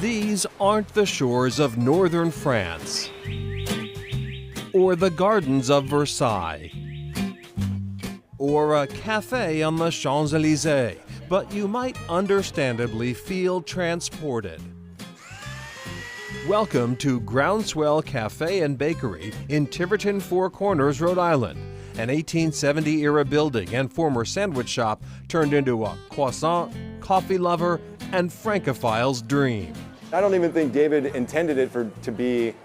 These aren't the shores of northern France or the gardens of Versailles or a cafe on the Champs-Élysées, but you might understandably feel transported. Welcome to Groundswell Cafe and Bakery in Tiverton Four Corners, Rhode Island, an 1870-era building and former sandwich shop turned into a croissant, coffee lover, and Francophile's dream. I don't even think David intended it to be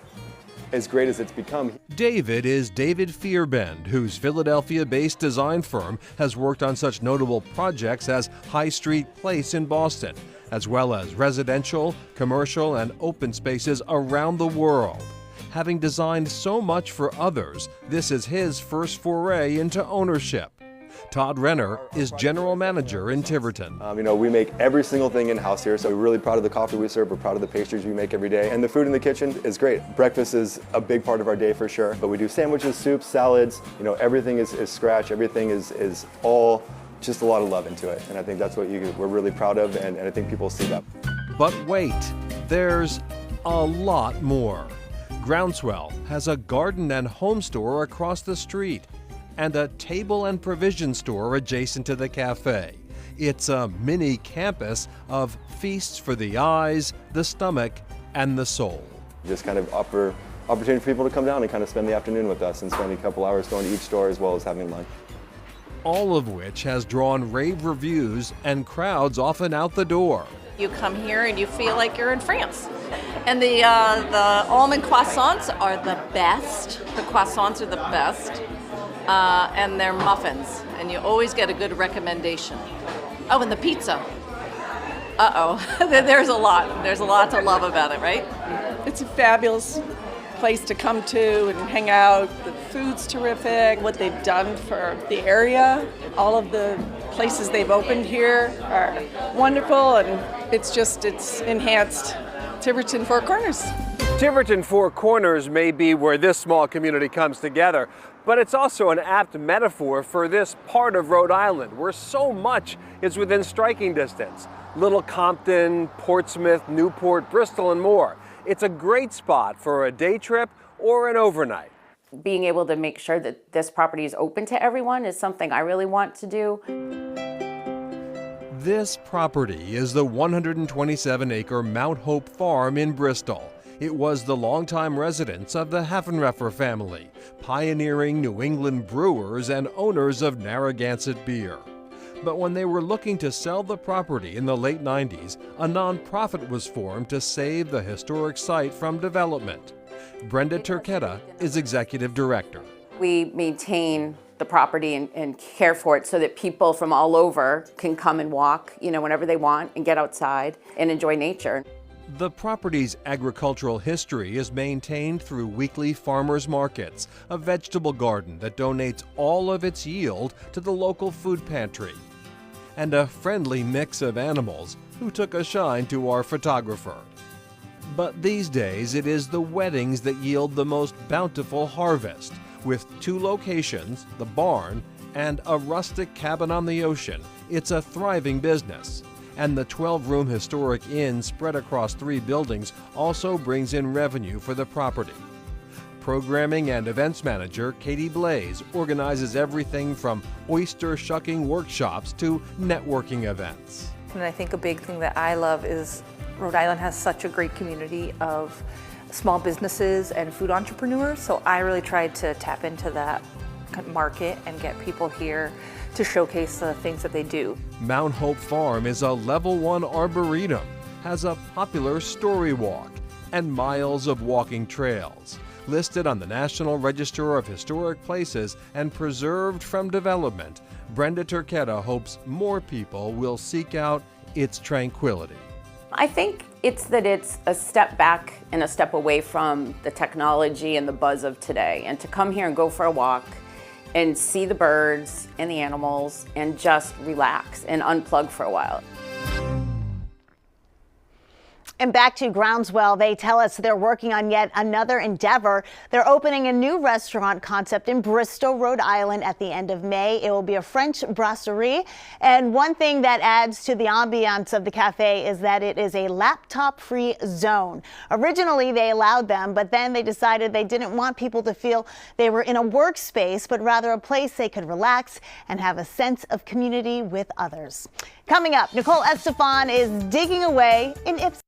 as great as it's become. David is David Fearbend, whose Philadelphia-based design firm has worked on such notable projects as High Street Place in Boston, as well as residential, commercial, and open spaces around the world. Having designed so much for others, this is his first foray into ownership. Todd Renner is general manager in Tiverton. We make every single thing in-house here, so we're really proud of the coffee we serve, we're proud of the pastries we make every day, and the food in the kitchen is great. Breakfast is a big part of our day for sure, but we do sandwiches, soups, salads, everything is scratch, everything is all just a lot of love into it, and I think that's what we're really proud of, and I think people see that. But wait, there's a lot more. Groundswell has a garden and home store across the street and a table and provision store adjacent to the cafe. It's a mini campus of feasts for the eyes, the stomach, and the soul. Just kind of offer opportunity for people to come down and kind of spend the afternoon with us and spend a couple hours going to each store as well as having lunch. All of which has drawn rave reviews and crowds often out the door. You come here and you feel like you're in France. And the almond croissants are the best. The croissants are the best. And they're muffins. And you always get a good recommendation. Oh, and the pizza. There's a lot. There's a lot to love about it, right? It's a fabulous place to come to and hang out. The food's terrific. What they've done for the area, all of the places they've opened here are wonderful, and it's enhanced Tiverton Four Corners. Tiverton Four Corners may be where this small community comes together, but it's also an apt metaphor for this part of Rhode Island where so much is within striking distance. Little Compton, Portsmouth, Newport, Bristol, and more. It's a great spot for a day trip or an overnight. Being able to make sure that this property is open to everyone is something I really want to do. This property is the 127-acre Mount Hope Farm in Bristol. It was the longtime residence of the Haffenreffer family, pioneering New England brewers and owners of Narragansett beer. But when they were looking to sell the property in the late 90s, a nonprofit was formed to save the historic site from development. Brenda Turquetta is executive director. We maintain the property and care for it so that people from all over can come and walk, whenever they want and get outside and enjoy nature. The property's agricultural history is maintained through weekly farmers markets, a vegetable garden that donates all of its yield to the local food pantry, and a friendly mix of animals who took a shine to our photographer. But these days it is the weddings that yield the most bountiful harvest, with 2 locations, the barn and a rustic cabin on the ocean. It's a thriving business. And the 12-room historic inn spread across 3 buildings also brings in revenue for the property. Programming and events manager Katie Blaze organizes everything from oyster shucking workshops to networking events. And I think a big thing that I love is Rhode Island has such a great community of small businesses and food entrepreneurs, so I really tried to tap into that market and get people here to showcase the things that they do. Mount Hope Farm is a level 1 arboretum, has a popular story walk, and miles of walking trails. Listed on the National Register of Historic Places and preserved from development, Brenda Turquetta hopes more people will seek out its tranquility. I think it's a step back and a step away from the technology and the buzz of today, and to come here and go for a walk and see the birds and the animals and just relax and unplug for a while. And back to Groundswell, they tell us they're working on yet another endeavor. They're opening a new restaurant concept in Bristol, Rhode Island at the end of May. It will be a French brasserie. And one thing that adds to the ambiance of the cafe is that it is a laptop-free zone. Originally, they allowed them, but then they decided they didn't want people to feel they were in a workspace, but rather a place they could relax and have a sense of community with others. Coming up, Nicole Estefan is digging away in Ipswich.